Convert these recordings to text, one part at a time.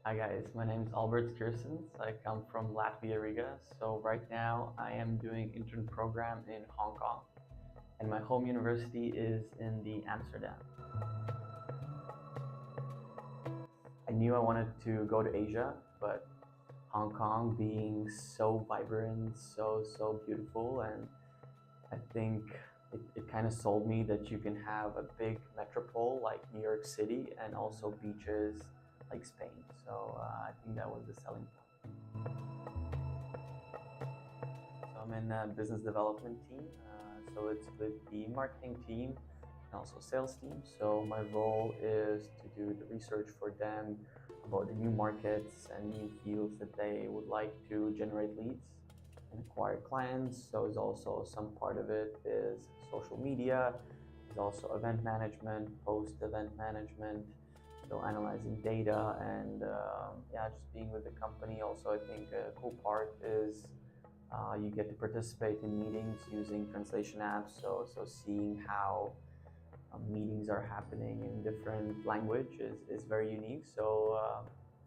Hi guys, my name is Albert Kirsens. I come from Latvia, Riga. So right now I am doing intern program in Hong Kong, and my home university is in the Amsterdam. I knew I wanted to go to Asia, but Hong Kong being so vibrant, so beautiful, and I think it kind of sold me that you can have a big metropole like New York City and also beaches like Spain. So I think that was the selling point. So I'm in a business development team. So it's with the marketing team and also sales team. So my role is to do the research for them about the new markets and new fields that they would like to generate leads and acquire clients. So it's also some part of it is social media. There's also event management, post-event management. So analyzing data and yeah, just being with the company. Also, I think a cool part is you get to participate in meetings using translation apps. So seeing how meetings are happening in different language is very unique. So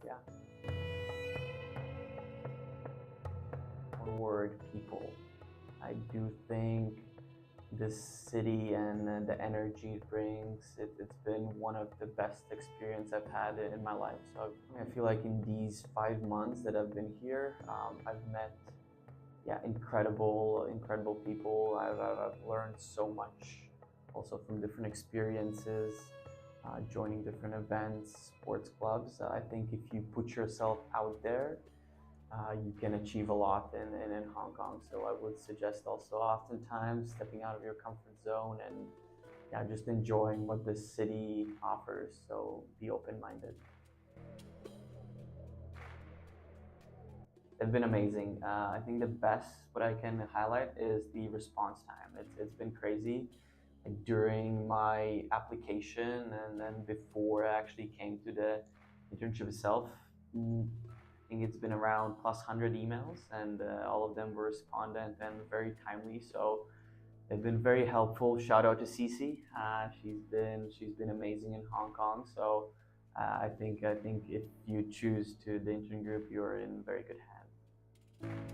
yeah. One word, people. I do think this city and the energy it brings, it's been one of the best experience I've had in my life. So I feel like in these 5 months that I've been here, I've met incredible people. I've learned so much also from different experiences, joining different events, sports clubs. I think if you put yourself out there, you can achieve a lot in Hong Kong. So I would suggest also oftentimes stepping out of your comfort zone and yeah, just enjoying what this city offers. So be open-minded. They've been amazing. I think the best what I can highlight is the response time. It's been crazy. Like during my application and then before I actually came to the internship itself, I think it's been around plus 100 emails, and all of them were respondent and very timely. So they've been very helpful. Shout out to Cece. She's been amazing in Hong Kong. So I think if you choose to the Intern Group, you're in very good hands.